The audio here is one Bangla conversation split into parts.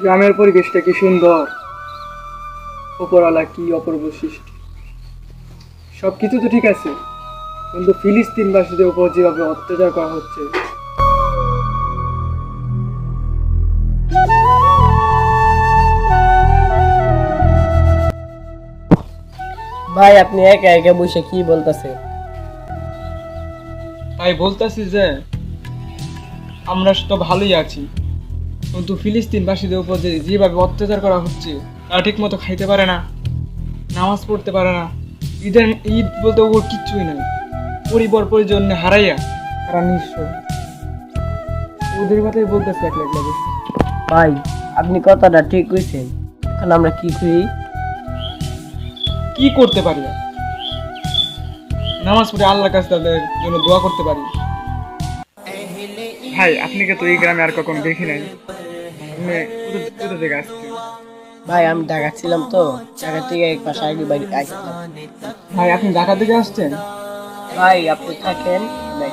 গ্রামের পরিবেশটা কি সুন্দর, উপরওয়ালা কি অপূর্ব সৃষ্টি। সবকিছু তো ঠিক আছে, কিন্তু ফিলিস্তিনবাসীদের উপর যেভাবে অত্যাচার করা হচ্ছে। ভাই আপনি একা একা বসে কি বলতেছেন? তাই বলতেছি যে আমরা তো ভালোই আছি, কিন্তু ফিলিস্তিনবাসীদের উপর যেভাবে অত্যাচার করা হচ্ছে, তারা ঠিক মতো খাইতে পারে না, নামাজ পড়তে পারে না। ঈদ বলতে ওর কিচ্ছুই নাই। পরিবার পরিজন হারাইয়া তারা নিঃস্ব। ওদের কথাই বলতেছে একলা একলা বসে। ভাই আপনি কথাটা ঠিক কইছেন। এখন আমরা কি করি? কি করতে পারি আর? নামাজ পড়ে আল্লাহর কাছে তাদের জন্য দোয়া করতে পারি। ভাই আপনি তো এই গ্রামে আর কখনো দেখি নাই। আপনি কোথা থেকে আসছেন? ভাই আমি ঢাকা ছিলাম তো, ঢাকা থেকে এক পাশে আগে বাড়ি আসলাম। ভাই আপনি ঢাকা থেকে আসছেন? ভাই আপনি থাকেন নাই।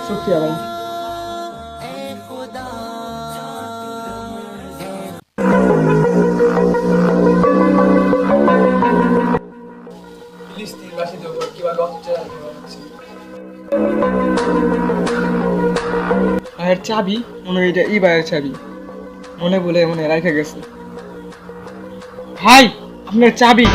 শুক্রিয়া ভাই। ফিলিস্তিনবাসীদের উপর কিভাবে অত্যাচার করা হচ্ছে। ভাইয়ের চাবি মনে হয় এটা ভাইয়ের চাবি, মনে বলে মনে রাখা গেছে। ভাই আপনার চাবি।